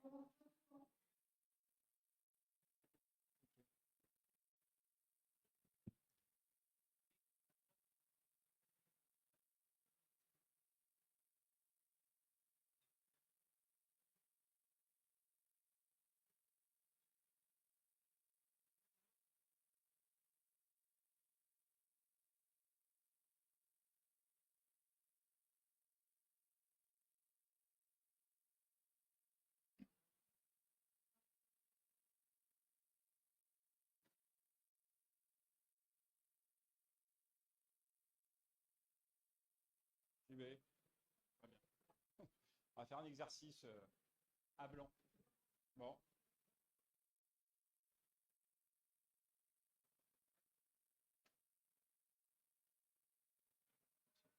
Eh bien, très bien. On va faire un exercice à blanc. Bon.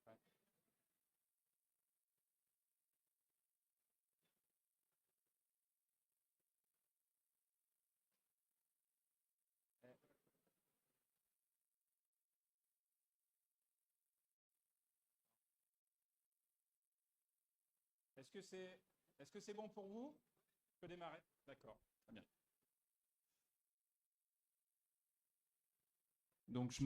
Ouais. Est-ce que c'est bon pour vous? Je peux démarrer? D'accord, très bien. Donc je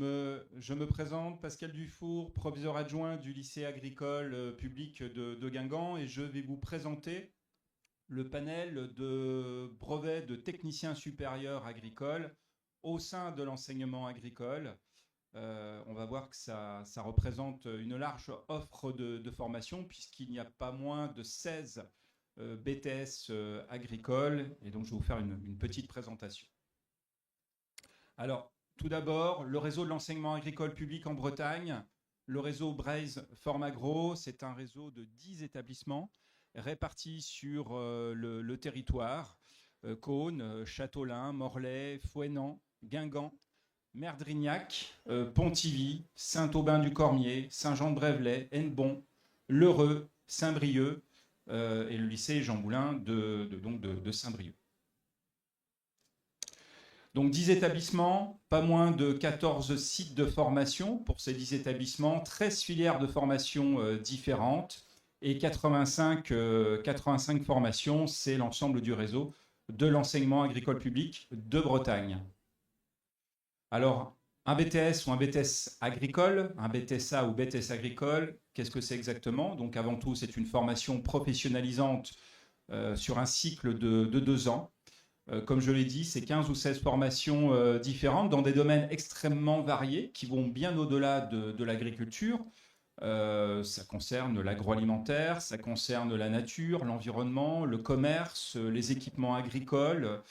me présente, Pascal Dufour, proviseur adjoint du lycée agricole public de Guingamp, et je vais vous présenter le panel de brevets de techniciens supérieurs agricoles au sein de l'enseignement agricole. On va voir que ça représente une large offre de formation, puisqu'il n'y a pas moins de 16 BTS agricoles, et donc je vais vous faire une petite présentation. Alors, tout d'abord, le réseau de l'enseignement agricole public en Bretagne, le réseau Braise Formagro, c'est un réseau de 10 établissements répartis sur le territoire. Caunes, Châteaulin, Morlaix, Fouesnant, Guingamp, Merdrignac, Pontivy, Saint-Aubin-du-Cormier, Saint-Jean-de-Brévelay, Hennebont, L'Heureux, Saint-Brieuc et le lycée Jean Moulin de Saint-Brieuc. Donc 10 établissements, pas moins de 14 sites de formation pour ces 10 établissements, 13 filières de formation différentes et 85 formations, c'est l'ensemble du réseau de l'enseignement agricole public de Bretagne. Alors, un BTS ou un BTS agricole, un BTSA ou BTS agricole, qu'est-ce que c'est exactement? Donc avant tout, c'est une formation professionnalisante sur un cycle de 2 ans. Comme je l'ai dit, c'est 15 ou 16 formations différentes dans des domaines extrêmement variés qui vont bien au-delà de l'agriculture. Ça concerne l'agroalimentaire, ça concerne la nature, l'environnement, le commerce, les équipements agricoles,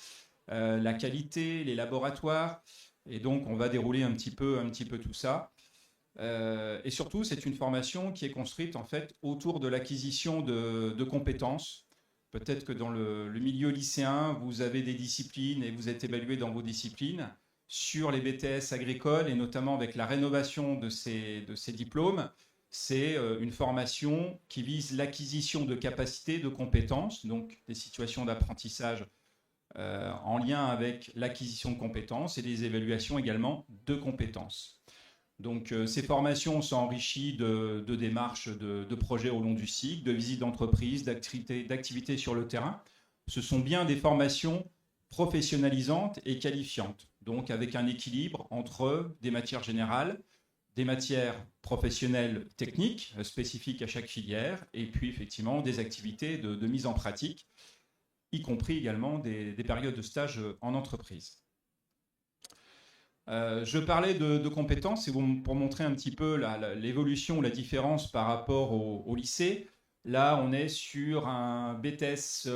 la qualité, les laboratoires. Et donc, on va dérouler un petit peu tout ça. Et surtout, c'est une formation qui est construite en fait autour de l'acquisition de compétences. Peut-être que dans le milieu lycéen, vous avez des disciplines et vous êtes évalué dans vos disciplines. Sur les BTS agricoles, et notamment avec la rénovation de ces diplômes, c'est une formation qui vise l'acquisition de capacités, de compétences, donc des situations d'apprentissage en lien avec l'acquisition de compétences et des évaluations également de compétences. Donc ces formations sont enrichies de démarches, de projets au long du cycle, de visites d'entreprise, d'activités sur le terrain. Ce sont bien des formations professionnalisantes et qualifiantes, donc avec un équilibre entre des matières générales, des matières professionnelles techniques spécifiques à chaque filière, et puis effectivement des activités de mise en pratique, y compris également des périodes de stage en entreprise. Je parlais de compétences, et pour montrer un petit peu l'évolution, la différence par rapport au lycée. Là, on est sur un BTS,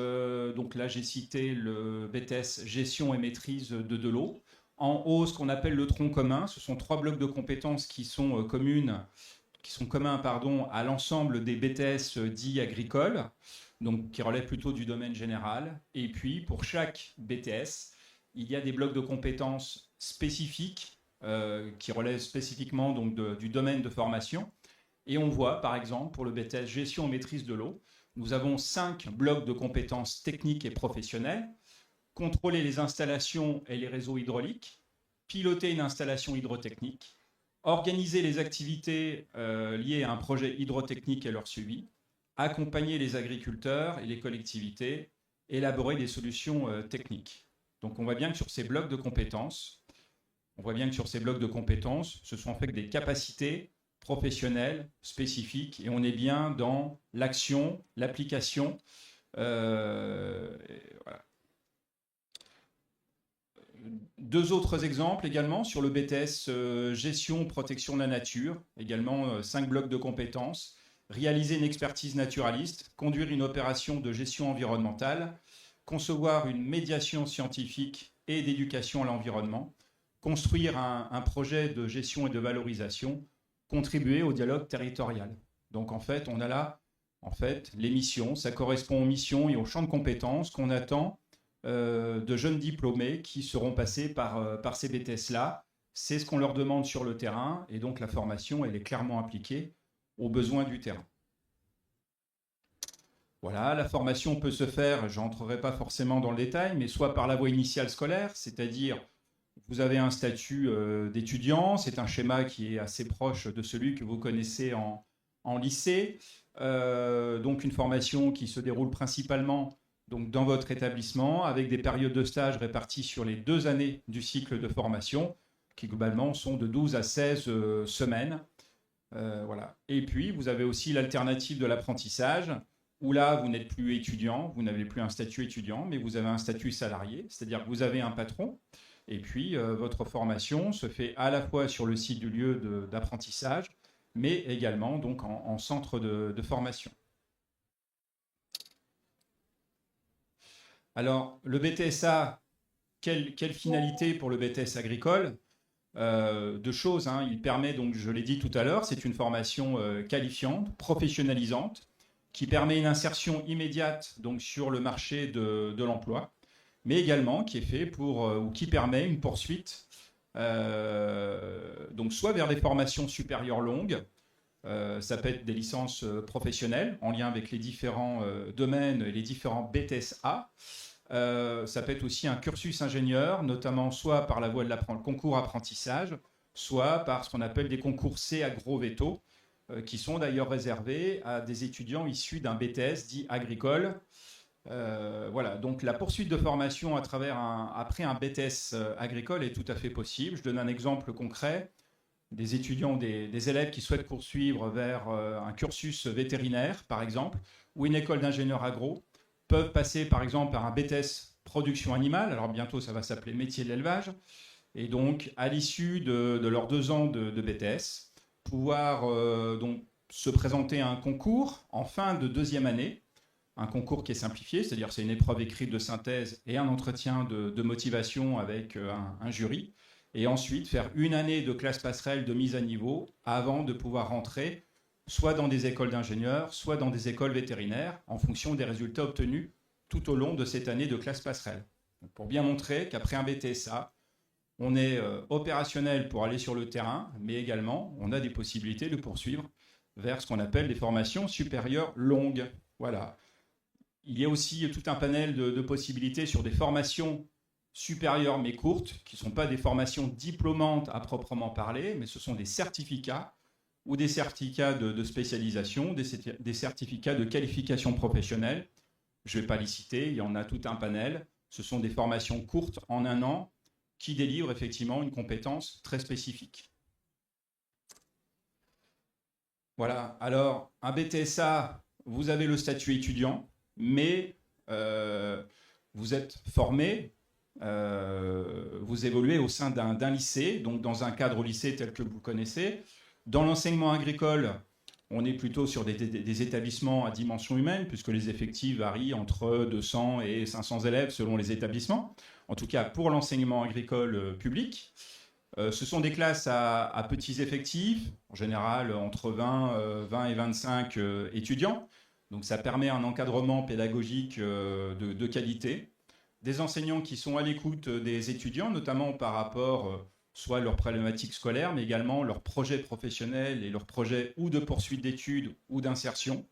donc là j'ai cité le BTS Gestion et Maîtrise de l'eau. En haut, ce qu'on appelle le tronc commun, ce sont 3 blocs de compétences qui sont communs à l'ensemble des BTS dits agricoles, donc qui relèvent plutôt du domaine général. Et puis, pour chaque BTS, il y a des blocs de compétences spécifiques qui relèvent spécifiquement donc du domaine de formation. Et on voit, par exemple, pour le BTS Gestion et Maîtrise de l'eau, nous avons 5 blocs de compétences techniques et professionnelles. Contrôler les installations et les réseaux hydrauliques, piloter une installation hydrotechnique, organiser les activités liées à un projet hydrotechnique et leur suivi, accompagner les agriculteurs et les collectivités, élaborer des solutions techniques. Donc on voit bien que sur ces blocs de compétences, ce sont en fait des capacités professionnelles spécifiques et on est bien dans l'action, l'application. Voilà. Deux autres exemples également sur le BTS gestion, protection de la nature, également 5 blocs de compétences. Réaliser une expertise naturaliste, conduire une opération de gestion environnementale, concevoir une médiation scientifique et d'éducation à l'environnement, construire un projet de gestion et de valorisation, contribuer au dialogue territorial. Donc en fait, on a là les missions, ça correspond aux missions et aux champs de compétences qu'on attend de jeunes diplômés qui seront passés par ces BTS-là. C'est ce qu'on leur demande sur le terrain et donc la formation, elle est clairement appliquée aux besoins du terrain. Voilà, la formation peut se faire, je n'entrerai pas forcément dans le détail, mais soit par la voie initiale scolaire, c'est-à-dire vous avez un statut d'étudiant, c'est un schéma qui est assez proche de celui que vous connaissez en lycée, donc une formation qui se déroule principalement donc, dans votre établissement, avec des périodes de stage réparties sur les 2 années du cycle de formation, qui globalement sont de 12 à 16 semaines. Voilà. Et puis, vous avez aussi l'alternative de l'apprentissage, où là, vous n'êtes plus étudiant, vous n'avez plus un statut étudiant, mais vous avez un statut salarié, c'est-à-dire que vous avez un patron, et puis votre formation se fait à la fois sur le site du lieu d'apprentissage, mais également donc, en centre de formation. Alors, le BTSA, quelle finalité pour le BTS agricole ? Deux choses. Il permet, donc, je l'ai dit tout à l'heure, c'est une formation qualifiante, professionnalisante, qui permet une insertion immédiate donc, sur le marché de l'emploi, mais également qui est fait ou qui permet une poursuite, donc soit vers des formations supérieures longues, ça peut être des licences professionnelles en lien avec les différents domaines et les différents BTSA. Ça peut être aussi un cursus ingénieur, notamment soit par la voie de concours apprentissage, soit par ce qu'on appelle des concours C-Agro-Veto, qui sont d'ailleurs réservés à des étudiants issus d'un BTS dit agricole. Voilà, donc la poursuite de formation après un BTS agricole est tout à fait possible. Je donne un exemple concret. Des étudiants, des élèves qui souhaitent poursuivre vers un cursus vétérinaire, par exemple, ou une école d'ingénieur agro, peuvent passer, par exemple, par un BTS production animale. Alors bientôt, ça va s'appeler métier de l'élevage. Et donc, à l'issue de leurs 2 ans de BTS, pouvoir donc, se présenter à un concours en fin de 2e année, un concours qui est simplifié, c'est-à-dire c'est une épreuve écrite de synthèse et un entretien de motivation avec un jury, et ensuite faire 1 année de classe passerelle de mise à niveau avant de pouvoir rentrer soit dans des écoles d'ingénieurs, soit dans des écoles vétérinaires, en fonction des résultats obtenus tout au long de cette année de classe passerelle. Donc, pour bien montrer qu'après un BTSA, on est opérationnel pour aller sur le terrain, mais également, on a des possibilités de poursuivre vers ce qu'on appelle des formations supérieures longues. Voilà. Il y a aussi tout un panel de possibilités sur des formations supérieures mais courtes, qui ne sont pas des formations diplômantes à proprement parler, mais ce sont des certificats ou des certificats de spécialisation, des certificats de qualification professionnelle. Je ne vais pas les citer, il y en a tout un panel. Ce sont des formations courtes en 1 an qui délivrent effectivement une compétence très spécifique. Voilà, alors un BTSA, vous avez le statut étudiant, mais vous êtes formé, vous évoluez au sein d'un lycée, donc dans un cadre au lycée tel que vous le connaissez. Dans l'enseignement agricole, on est plutôt sur des établissements à dimension humaine, puisque les effectifs varient entre 200 et 500 élèves selon les établissements, en tout cas pour l'enseignement agricole public. Ce sont des classes à petits effectifs, en général entre 20 et 25 étudiants. Donc ça permet un encadrement pédagogique de qualité. Des enseignants qui sont à l'écoute des étudiants, notamment par rapport soit à leurs problématiques scolaires, mais également leurs projets professionnels et leurs projets ou de poursuite d'études ou d'insertion.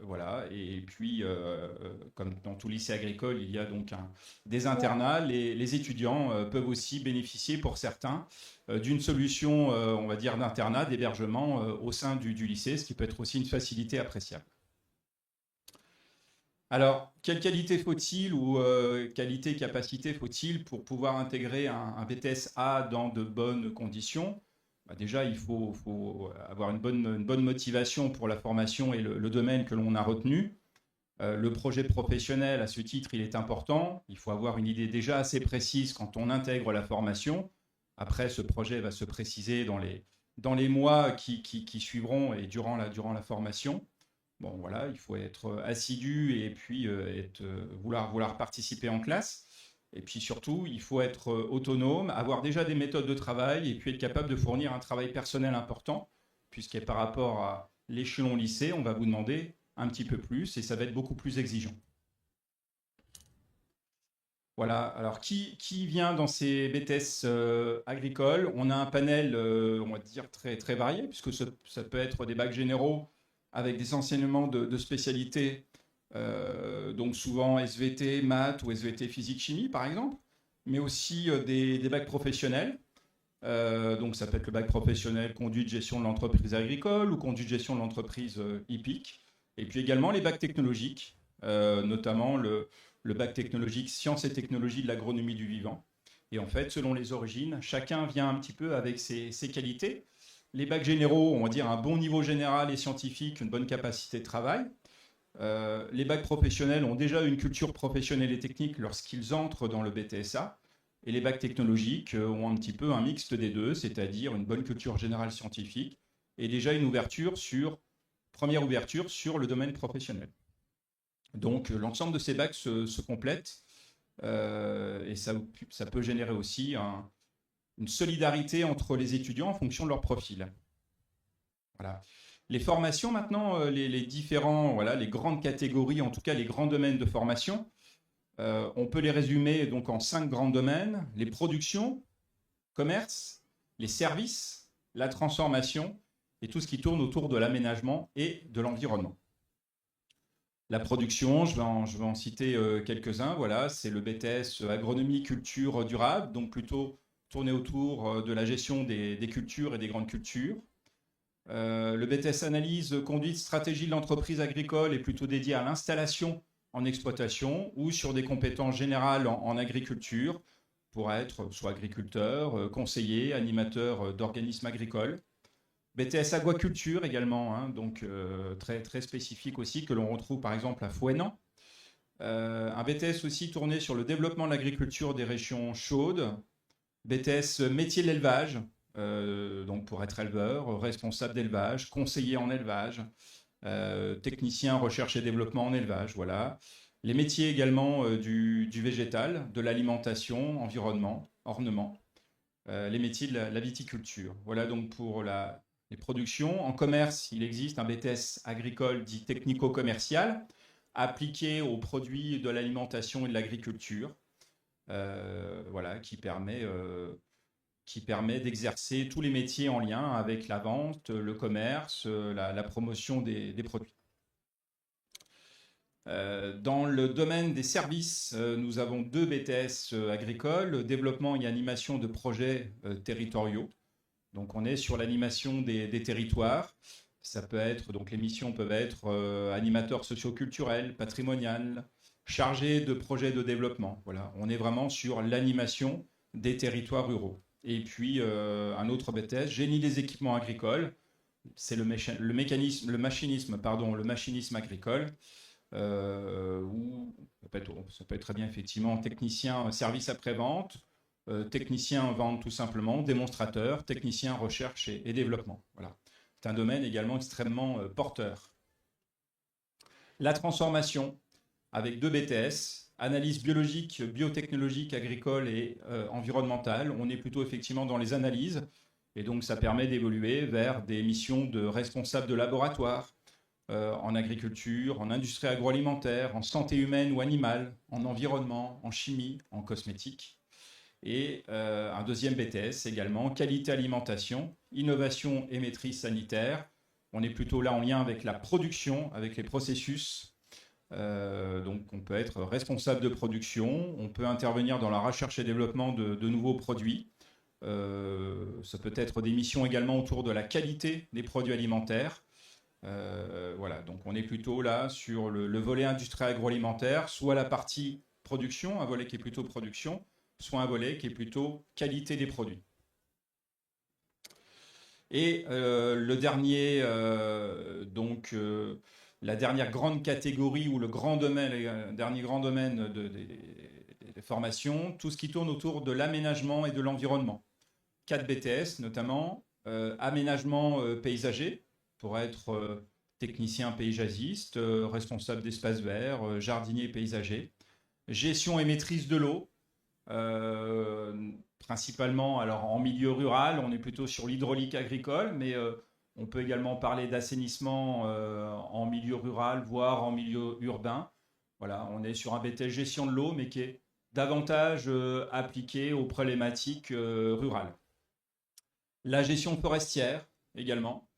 Voilà. Et puis, comme dans tout lycée agricole, il y a donc des internats. Les étudiants peuvent aussi bénéficier, pour certains, d'une solution, on va dire, d'internat, d'hébergement au sein du lycée, ce qui peut être aussi une facilité appréciable. Alors, quelle qualité faut-il ou qualité, capacité faut-il pour pouvoir intégrer un BTS A dans de bonnes conditions? Bah, déjà, il faut avoir une bonne motivation pour la formation et le domaine que l'on a retenu. Le projet professionnel, à ce titre, il est important. Il faut avoir une idée déjà assez précise quand on intègre la formation. Après, ce projet va se préciser dans les mois qui suivront et durant la formation. Bon, voilà, il faut être assidu et puis vouloir participer en classe. Et puis surtout, il faut être autonome, avoir déjà des méthodes de travail et puis être capable de fournir un travail personnel important, puisque par rapport à l'échelon lycée, on va vous demander un petit peu plus et ça va être beaucoup plus exigeant. Voilà, alors qui vient dans ces BTS agricoles? On a un panel, on va dire, très varié, puisque ça peut être des bacs généraux avec des enseignements de spécialités, donc souvent SVT, maths ou SVT physique-chimie, par exemple, mais aussi des bacs professionnels. Donc ça peut être le bac professionnel conduite gestion de l'entreprise agricole ou conduite gestion de l'entreprise hippique. Et puis également les bacs technologiques, notamment le bac technologique sciences et technologies de l'agronomie du vivant. Et en fait, selon les origines, chacun vient un petit peu avec ses qualités. Les bacs généraux, on va dire un bon niveau général et scientifique, une bonne capacité de travail. Les bacs professionnels ont déjà une culture professionnelle et technique lorsqu'ils entrent dans le BTSA. Et les bacs technologiques ont un petit peu un mixte des deux, c'est-à-dire une bonne culture générale scientifique et déjà une première ouverture sur le domaine professionnel. Donc l'ensemble de ces bacs se complètent et ça peut générer aussi une solidarité entre les étudiants en fonction de leur profil. Voilà. Les formations maintenant, les différents, voilà, les grandes catégories, en tout cas les grands domaines de formation, on peut les résumer donc en 5 grands domaines: les productions, commerce, les services, la transformation et tout ce qui tourne autour de l'aménagement et de l'environnement. La production, je vais en citer quelques-uns. Voilà, c'est le BTS agronomie culture durable, donc plutôt tourné autour de la gestion des cultures et des grandes cultures. Le BTS analyse conduite stratégie de l'entreprise agricole est plutôt dédié à l'installation en exploitation ou sur des compétences générales en agriculture pour être soit agriculteur, conseiller, animateur d'organismes agricoles. BTS aquaculture également, hein, donc très spécifique aussi, que l'on retrouve par exemple à Fouesnant. Un BTS aussi tourné sur le développement de l'agriculture des régions chaudes. BTS métier de l'élevage, donc pour être éleveur, responsable d'élevage, conseiller en élevage, technicien recherche et développement en élevage, voilà. Les métiers également du végétal, de l'alimentation, environnement, ornement. Les métiers de la viticulture. Voilà donc pour les productions. En commerce, il existe un BTS agricole dit technico-commercial, appliqué aux produits de l'alimentation et de l'agriculture, voilà, qui permet d'exercer tous les métiers en lien avec la vente, le commerce, la promotion des produits. Dans le domaine des services, nous avons 2 BTS agricoles, développement et animation de projets territoriaux. Donc on est sur l'animation des territoires. Ça peut être, donc les missions peuvent être animateur socio-culturel, patrimonial, chargé de projets de développement. Voilà, on est vraiment sur l'animation des territoires ruraux. Et puis un autre BTS, génie des équipements agricoles. C'est le machinisme agricole. Ou ça peut être très bien effectivement technicien service après-vente, technicien vente tout simplement, démonstrateur, technicien recherche et développement. Voilà. C'est un domaine également extrêmement porteur. La transformation, avec 2 BTS, analyse biologique, biotechnologique, agricole et environnementale. On est plutôt effectivement dans les analyses, et donc ça permet d'évoluer vers des missions de responsable de laboratoire, en agriculture, en industrie agroalimentaire, en santé humaine ou animale, en environnement, en chimie, en cosmétique. Et un deuxième BTS également, qualité alimentation, innovation et maîtrise sanitaire. On est plutôt là en lien avec la production, avec les processus. Donc on peut être responsable de production, on peut intervenir dans la recherche et développement de nouveaux produits. Ça peut être des missions également autour de la qualité des produits alimentaires. Voilà, donc on est plutôt là sur le volet industrie agroalimentaire, soit la partie production, un volet qui est plutôt production, soit un volet qui est plutôt qualité des produits. Et le dernier, la dernière grande catégorie ou le grand domaine, dernier grand domaine des formations, tout ce qui tourne autour de l'aménagement et de l'environnement. 4 BTS notamment, aménagement paysager pour être technicien paysagiste, responsable d'espaces verts, jardinier paysager, gestion et maîtrise de l'eau, principalement alors en milieu rural, on est plutôt sur l'hydraulique agricole, mais on peut également parler d'assainissement en milieu rural, voire en milieu urbain. Voilà, on est sur un BTS gestion de l'eau, mais qui est davantage appliqué aux problématiques rurales. La gestion forestière également,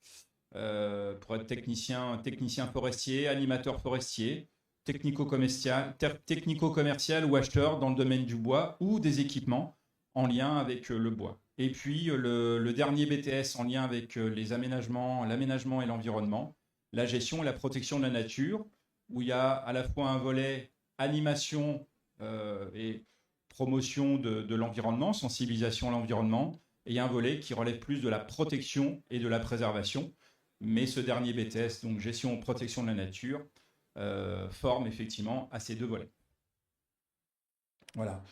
pour être technicien forestier, animateur forestier, technico-commercial ou acheteur dans le domaine du bois ou des équipements en lien avec le bois. Et puis le dernier BTS en lien avec l'aménagement et l'environnement, la gestion et la protection de la nature, où il y a à la fois un volet animation et promotion de l'environnement, sensibilisation à l'environnement, et un volet qui relève plus de la protection et de la préservation. Mais ce dernier BTS, donc gestion et protection de la nature, forme effectivement à ces deux volets. Voilà.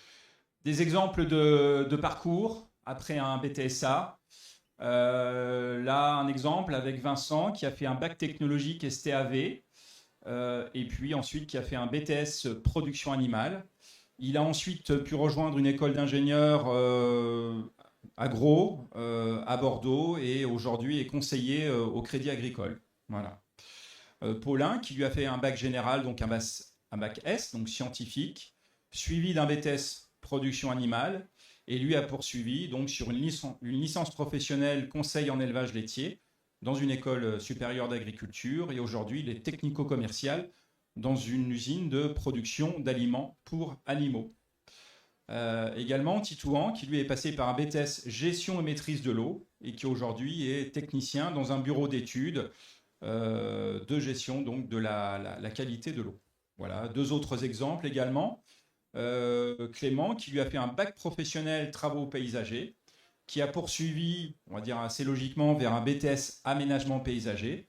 Des exemples de parcours après un BTSA. Là, un exemple avec Vincent qui a fait un bac technologique STAV et puis ensuite qui a fait un BTS production animale. Il a ensuite pu rejoindre une école d'ingénieurs agro à Bordeaux et aujourd'hui est conseiller au Crédit Agricole. Voilà. Paulin qui lui a fait un bac général, donc un bac S, donc scientifique, suivi d'un BTS production animale, et lui a poursuivi donc sur une licence professionnelle conseil en élevage laitier dans une école supérieure d'agriculture, et aujourd'hui il est technico-commercial dans une usine de production d'aliments pour animaux. Également Titouan qui lui est passé par un BTS gestion et maîtrise de l'eau et qui aujourd'hui est technicien dans un bureau d'études de gestion donc de la qualité de l'eau. Voilà, deux autres exemples également. Clément qui lui a fait un bac professionnel travaux paysagers, qui a poursuivi, on va dire assez logiquement, vers un BTS aménagement paysager,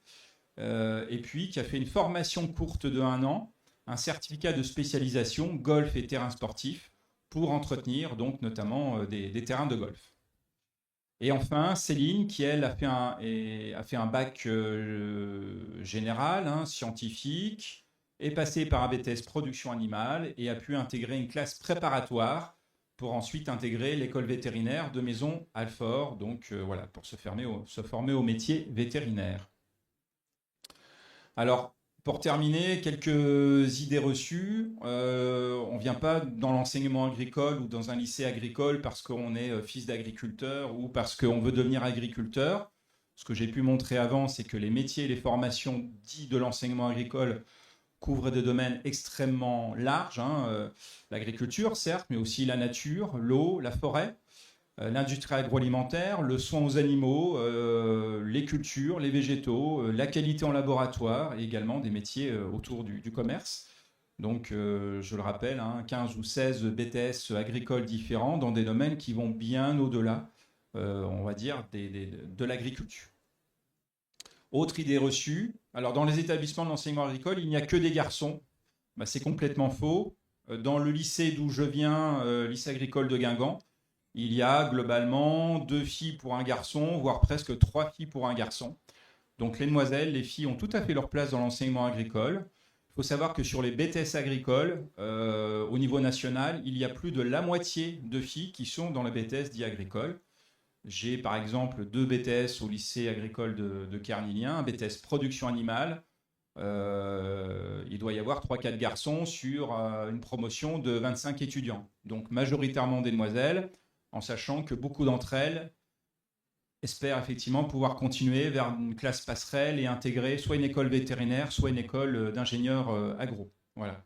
et puis qui a fait une formation courte de 1 an, un certificat de spécialisation golf et terrain sportif pour entretenir donc notamment des terrains de golf. Et enfin, Céline, qui elle a fait un bac général, scientifique, est passée par un BTS production animale et a pu intégrer une classe préparatoire pour ensuite intégrer l'école vétérinaire de Maison Alfort, donc voilà, pour se former au métier vétérinaire. Alors, pour terminer, quelques idées reçues. On ne vient pas dans l'enseignement agricole ou dans un lycée agricole parce qu'on est fils d'agriculteur ou parce qu'on veut devenir agriculteur. Ce que j'ai pu montrer avant, c'est que les métiers et les formations dits de l'enseignement agricole couvrent des domaines extrêmement larges. L'agriculture, certes, mais aussi la nature, l'eau, la forêt, l'industrie agroalimentaire, le soin aux animaux, les cultures, les végétaux, la qualité en laboratoire et également des métiers autour du commerce. Donc, je le rappelle, 15 ou 16 BTS agricoles différents dans des domaines qui vont bien au-delà, on va dire, de l'agriculture. Autre idée reçue, alors dans les établissements de l'enseignement agricole, il n'y a que des garçons. C'est complètement faux. Dans le lycée d'où je viens, lycée agricole de Guingamp, il y a globalement 2 filles pour un garçon, voire presque 3 filles pour un garçon. Donc les demoiselles, les filles ont tout à fait leur place dans l'enseignement agricole. Il faut savoir que sur les BTS agricoles, au niveau national, il y a plus de la moitié de filles qui sont dans les BTS dits agricoles. J'ai par exemple 2 BTS au lycée agricole de Carnilien, un BTS production animale. Il doit y avoir 3-4 garçons sur une promotion de 25 étudiants. Donc majoritairement des demoiselles, en sachant que beaucoup d'entre elles espèrent effectivement pouvoir continuer vers une classe passerelle et intégrer soit une école vétérinaire, soit une école d'ingénieurs agro. Voilà.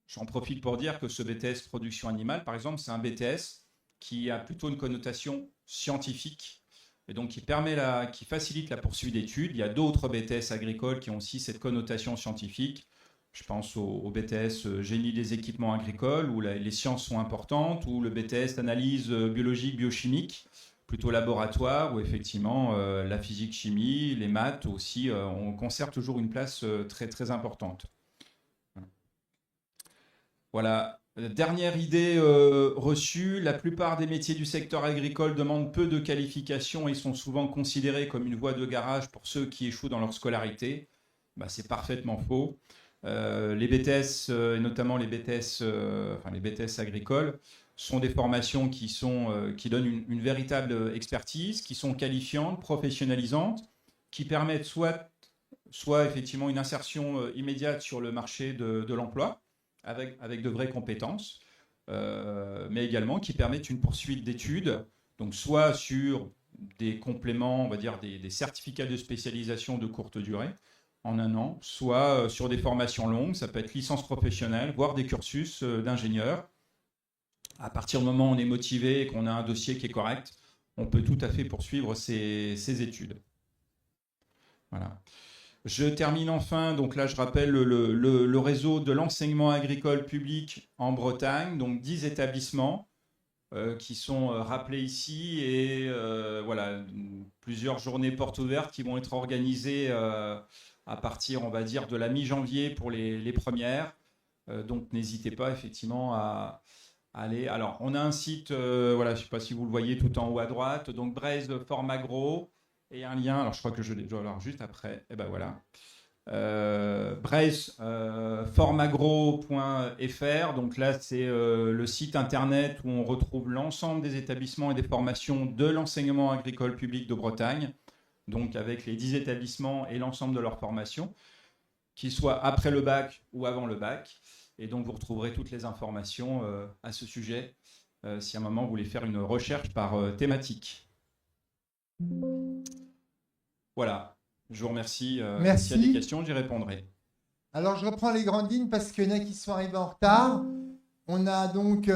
J'en profite pour dire que ce BTS production animale, par exemple, c'est un BTS qui a plutôt une connotation scientifique, et donc qui facilite la poursuite d'études. Il y a d'autres BTS agricoles qui ont aussi cette connotation scientifique. Je pense au BTS génie des équipements agricoles, où les sciences sont importantes, ou le BTS analyse biologique, biochimique, plutôt laboratoire, où effectivement la physique-chimie, les maths aussi, on conserve toujours une place très, très importante. Voilà. Dernière idée reçue, la plupart des métiers du secteur agricole demandent peu de qualifications et sont souvent considérés comme une voie de garage pour ceux qui échouent dans leur scolarité. Bah, c'est parfaitement faux. Les BTS, et notamment les BTS agricoles, sont des formations qui donnent une véritable expertise, qui sont qualifiantes, professionnalisantes, qui permettent soit effectivement une insertion immédiate sur le marché de l'emploi, avec de vraies compétences, mais également qui permettent une poursuite d'études, donc soit sur des compléments, on va dire des certificats de spécialisation de courte durée, en 1 an, soit sur des formations longues, ça peut être licence professionnelle, voire des cursus d'ingénieur. À partir du moment où on est motivé et qu'on a un dossier qui est correct, on peut tout à fait poursuivre ces études. Voilà. Je termine enfin, donc là je rappelle le réseau de l'enseignement agricole public en Bretagne, donc 10 établissements qui sont rappelés ici et voilà, plusieurs journées portes ouvertes qui vont être organisées à partir, on va dire, de la mi-janvier pour les premières. Donc n'hésitez pas effectivement à aller. Alors on a un site, voilà, je ne sais pas si vous le voyez tout en haut à droite, donc Braise Formagro. Et un lien, alors je crois que je l'ai alors juste après, et ben voilà. Formagro.fr, donc là c'est le site internet où on retrouve l'ensemble des établissements et des formations de l'enseignement agricole public de Bretagne, donc avec les 10 établissements et l'ensemble de leurs formations, qu'ils soient après le bac ou avant le bac. Et donc vous retrouverez toutes les informations à ce sujet, si à un moment vous voulez faire une recherche par thématique. Voilà, je vous remercie. Merci. S'il y a des questions, j'y répondrai. Alors, je reprends les grandes lignes parce qu'il y en a qui sont arrivés en retard. On a donc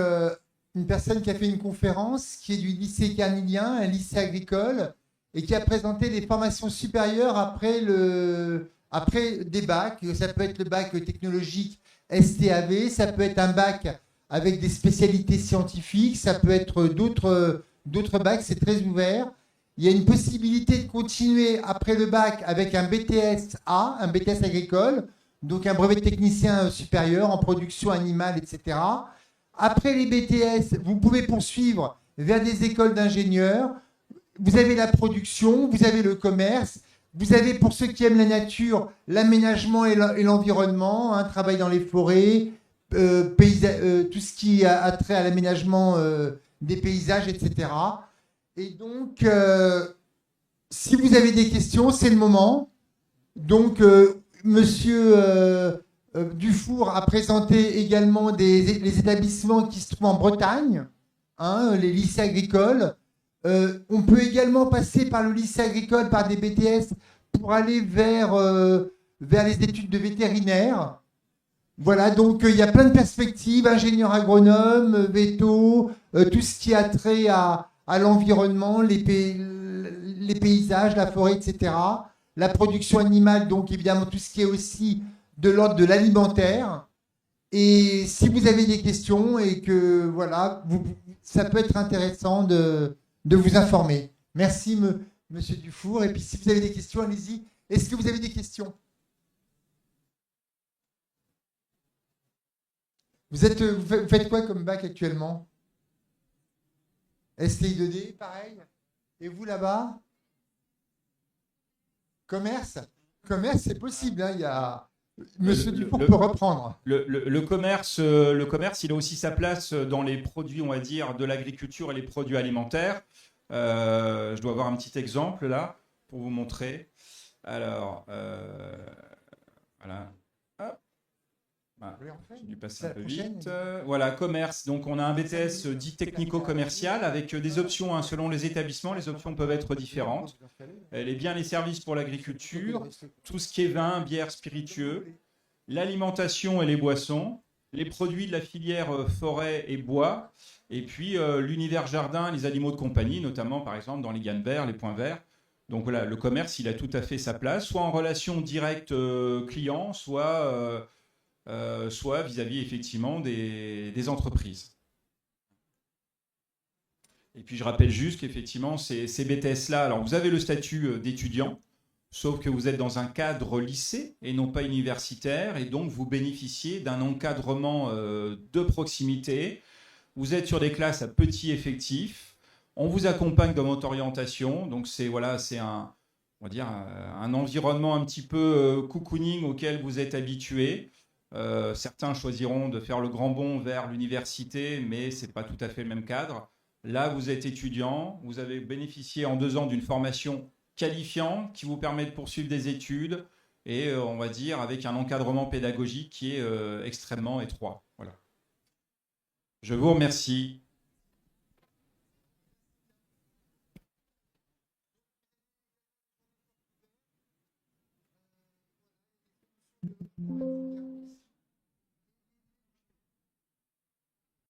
une personne qui a fait une conférence, qui est du lycée Carnilien, un lycée agricole, et qui a présenté des formations supérieures après des bacs. Ça peut être le bac technologique STAV, ça peut être un bac avec des spécialités scientifiques, ça peut être d'autres bacs, c'est très ouvert. Il y a une possibilité de continuer après le bac avec un BTS A, un BTS agricole, donc un brevet de technicien supérieur en production animale, etc. Après les BTS, vous pouvez poursuivre vers des écoles d'ingénieurs. Vous avez la production, vous avez le commerce, vous avez, pour ceux qui aiment la nature, l'aménagement et l'environnement, hein, travail dans les forêts, tout ce qui a trait à l'aménagement des paysages, etc. Et donc, si vous avez des questions, c'est le moment. Donc, Monsieur Dufour a présenté également les établissements qui se trouvent en Bretagne, hein, les lycées agricoles. On peut également passer par le lycée agricole, par des BTS, pour aller vers les études de vétérinaire. Voilà, donc il y a plein de perspectives, ingénieur agronome, véto, tout ce qui a trait à l'environnement, les paysages, la forêt, etc. La production animale, donc évidemment tout ce qui est aussi de l'ordre de l'alimentaire. Et si vous avez des questions et que voilà, ça peut être intéressant de vous informer. Merci, Monsieur Dufour. Et puis si vous avez des questions, allez-y. Est-ce que vous avez des questions? Vous faites quoi comme bac actuellement? STI 2D, pareil. Et vous là-bas? Commerce? Commerce, c'est possible. Hein, il y a... Monsieur Dufour peut reprendre. Le commerce, il a aussi sa place dans les produits, on va dire, de l'agriculture et les produits alimentaires. Je dois avoir un petit exemple là pour vous montrer. Alors, voilà. J'ai dû passer un peu vite. Voilà, commerce. Donc, on a un BTS dit technico-commercial avec des options hein, selon les établissements. Les options peuvent être différentes. Les biens, les services pour l'agriculture, tout ce qui est vin, bière, spiritueux, l'alimentation et les boissons, les produits de la filière forêt et bois, et puis l'univers jardin, les animaux de compagnie, notamment par exemple dans les ganes verts, les points verts. Donc voilà, le commerce, il a tout à fait sa place, soit en relation directe client, soit vis-à-vis effectivement des entreprises. Et puis je rappelle juste qu'effectivement, ces BTS-là, alors vous avez le statut d'étudiant, sauf que vous êtes dans un cadre lycée et non pas universitaire, et donc vous bénéficiez d'un encadrement de proximité. Vous êtes sur des classes à petit effectif. On vous accompagne dans votre orientation. Donc c'est voilà, c'est on va dire, un environnement un petit peu cocooning auquel vous êtes habitué. Certains choisiront de faire le grand bond vers l'université, mais ce n'est pas tout à fait le même cadre. Là, vous êtes étudiant, vous avez bénéficié en 2 ans d'une formation qualifiante qui vous permet de poursuivre des études et, on va dire, avec un encadrement pédagogique qui est extrêmement étroit. Voilà. Je vous remercie.